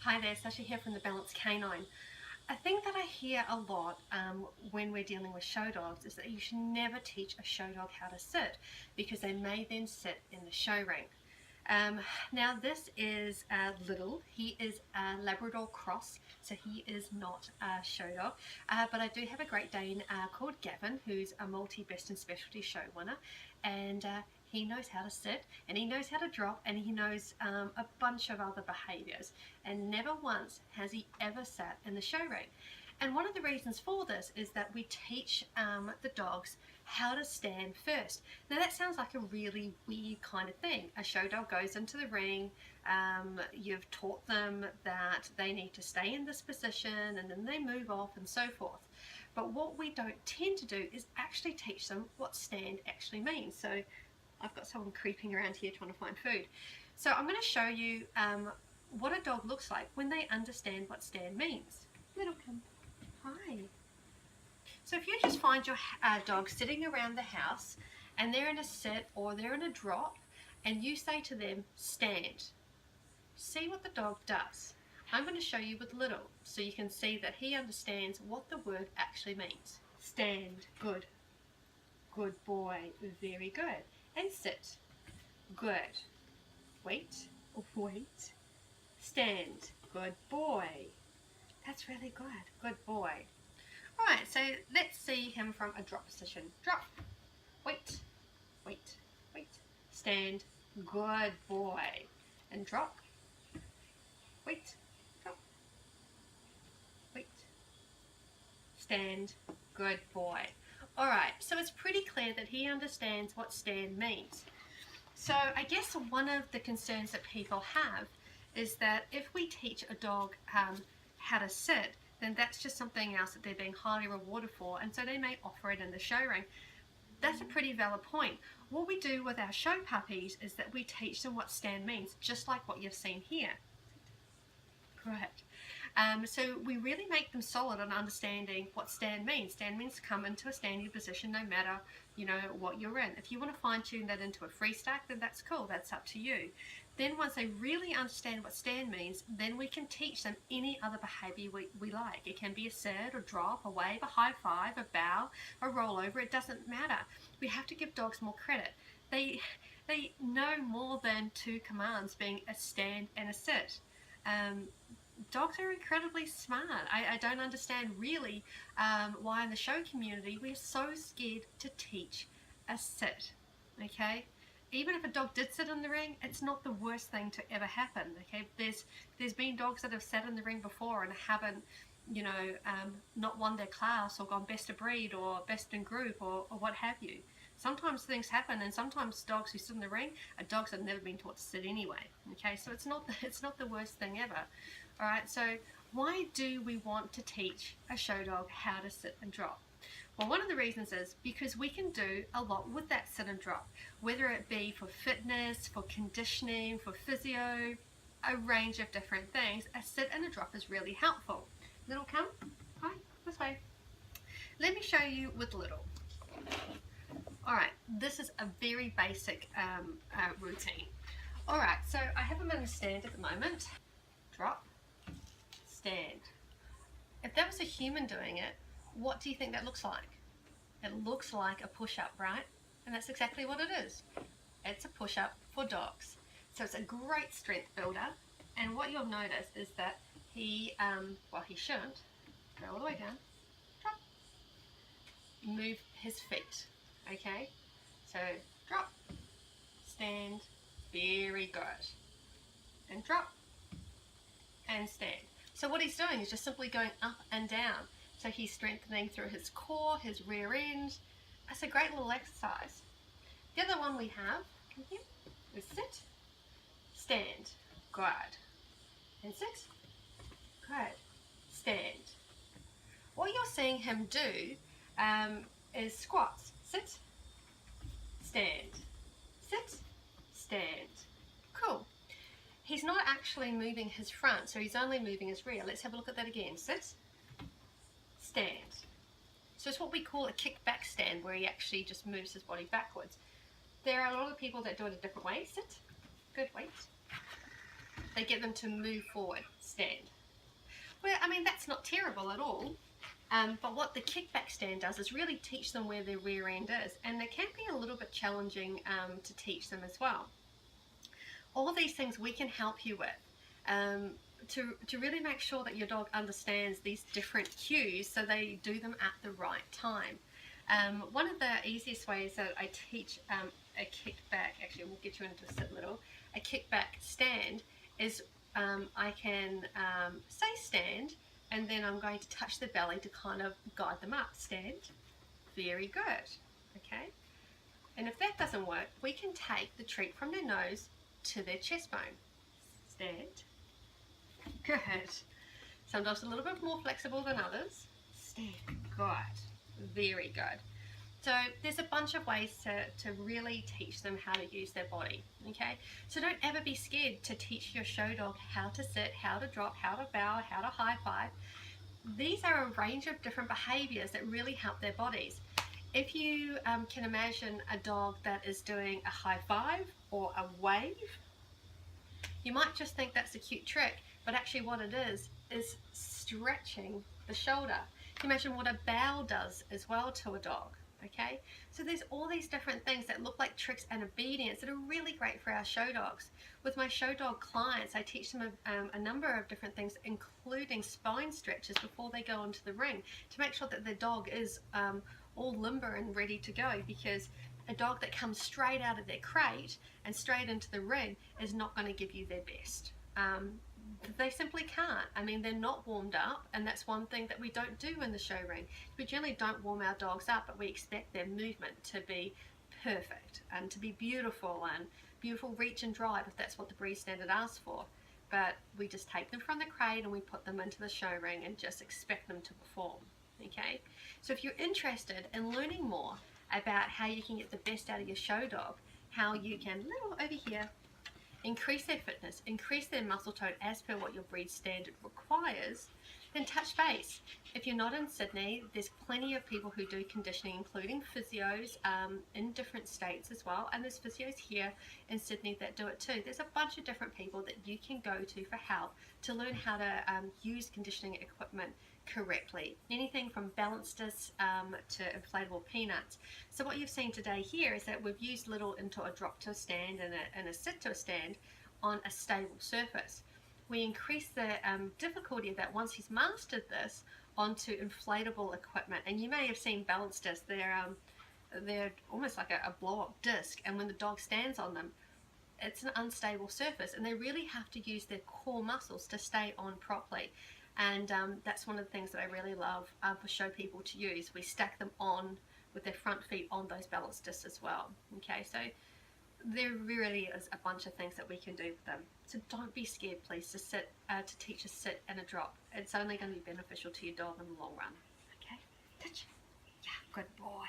Hi there, Sasha here from The Balanced Canine. A thing that I hear a lot when we're dealing with show dogs is that you should never teach a show dog how to sit because they may then sit in the show ring. Now this is Little. He is a Labrador cross, so he is not a show dog. But I do have a Great Dane called Gavin, who's a multi-best and specialty show winner, and he knows how to sit, and he knows how to drop, and he knows a bunch of other behaviours. And never once has he ever sat in the show ring. And one of the reasons for this is that we teach the dogs how to stand first. Now that sounds like a really weird kind of thing. A show dog goes into the ring, you've taught them that they need to stay in this position and then they move off and so forth. But what we don't tend to do is actually teach them what stand actually means. So I've got someone creeping around here trying to find food. So I'm going to show you what a dog looks like when they understand what stand means. Little come. Hi. So if you just find your dog sitting around the house and they're in a sit or they're in a drop and you say to them, stand, see what the dog does. I'm going to show you with Little so you can see that he understands what the word actually means. Stand, good. Good boy, very good. And sit, good. Wait, wait. Stand, good boy. That's really good, good boy. Alright, so let's see him from a drop position. Drop, wait, wait, wait. Stand, good boy. And drop, wait, drop, wait. Stand, good boy. Alright, so it's pretty clear that he understands what stand means. So I guess one of the concerns that people have is that if we teach a dog how to sit, then that's just something else that they're being highly rewarded for, and so they may offer it in the show ring. That's a pretty valid point. What we do with our show puppies is that we teach them what stand means, just like what you've seen here. Correct. So we really make them solid on understanding what stand means. Stand means to come into a standing position no matter, what you're in. If you want to fine tune that into a free stack, then that's cool, that's up to you. Then once they really understand what stand means, then we can teach them any other behavior we like. It can be a sit, a drop, a wave, a high five, a bow, a rollover, it doesn't matter. We have to give dogs more credit. They know more than two commands, being a stand and a sit. Dogs are incredibly smart. I don't understand really why in the show community we're so scared to teach a sit, okay? Even if a dog did sit in the ring, it's not the worst thing to ever happen, okay? There's been dogs that have sat in the ring before and haven't, not won their class or gone best of breed or best in group or what have you. Sometimes things happen, and sometimes dogs who sit in the ring are dogs that have never been taught to sit anyway, okay? So it's not the worst thing ever. All right, so why do we want to teach a show dog how to sit and drop? Well, one of the reasons is because we can do a lot with that sit and drop, whether it be for fitness, for conditioning, for physio, a range of different things. A sit and a drop is really helpful. Little, come. Hi, this way. Let me show you with Little. All right, this is a very basic routine. All right, so I have him in a stand at the moment. Drop, stand. If that was a human doing it, what do you think that looks like? It looks like a push-up, right? And that's exactly what it is. It's a push-up for dogs. So it's a great strength builder. And what you'll notice is that he shouldn't go all the way down. Drop. Move his feet, okay? So drop, stand, very good. And drop, and stand. So what he's doing is just simply going up and down. So he's strengthening through his core, his rear end. That's a great little exercise. The other one we have here is sit, stand, good. And sit, good, stand. What you're seeing him do is squats. Sit, stand, sit, stand. Cool. He's not actually moving his front, so he's only moving his rear. Let's have a look at that again. Sit, stand. So it's what we call a kick-back stand, where he actually just moves his body backwards. There are a lot of people that do it a different way. Sit, good, wait. they get them to move forward, stand. Well, I mean, that's not terrible at all. But what the kickback stand does is really teach them where their rear end is, and it can be a little bit challenging to teach them as well. All these things we can help you with to really make sure that your dog understands these different cues so they do them at the right time. One of the easiest ways that I teach a kickback, actually we'll get you into a sit little, a kickback stand is I can say stand, and then I'm going to touch the belly to kind of guide them up. Stand. Very good. Okay. And if that doesn't work, we can take the treat from their nose to their chest bone. Stand. Good. Some dogs are a little bit more flexible than others. Stand. Good. Very good. So there's a bunch of ways to really teach them how to use their body, okay? So don't ever be scared to teach your show dog how to sit, how to drop, how to bow, how to high five. These are a range of different behaviors that really help their bodies. If you can imagine a dog that is doing a high five or a wave, you might just think that's a cute trick, but actually what it is stretching the shoulder. You imagine what a bow does as well to a dog. Okay, so there's all these different things that look like tricks and obedience that are really great for our show dogs. With my show dog clients, I teach them a number of different things, including spine stretches before they go into the ring, to make sure that the dog is all limber and ready to go, because a dog that comes straight out of their crate and straight into the ring is not going to give you their best. They simply can't. I mean, they're not warmed up, and that's one thing that we don't do in the show ring. We generally don't warm our dogs up, but we expect their movement to be perfect and to be beautiful reach and drive, if that's what the breed standard asks for. But we just take them from the crate and we put them into the show ring and just expect them to perform. Okay, so if you're interested in learning more about how you can get the best out of your show dog, how you can, little over here, increase their fitness, increase their muscle tone as per what your breed standard requires, then touch base. If you're not in Sydney, there's plenty of people who do conditioning, including physios in different states as well, and there's physios here in Sydney that do it too. There's a bunch of different people that you can go to for help to learn how to use conditioning equipment correctly. Anything from balance discs to inflatable peanuts. So what you've seen today here is that we've used Little into a drop to a stand and a sit to a stand on a stable surface. We increase the difficulty of that once he's mastered this onto inflatable equipment. And you may have seen balance discs. They're almost like a blow-up disc, and when the dog stands on them, it's an unstable surface, and they really have to use their core muscles to stay on properly. And that's one of the things that I really love for show people to use. We stack them on with their front feet on those balance discs as well. Okay, so there really is a bunch of things that we can do with them. So don't be scared, please, to teach a sit and a drop. It's only going to be beneficial to your dog in the long run. Okay, touch. Yeah, good boy.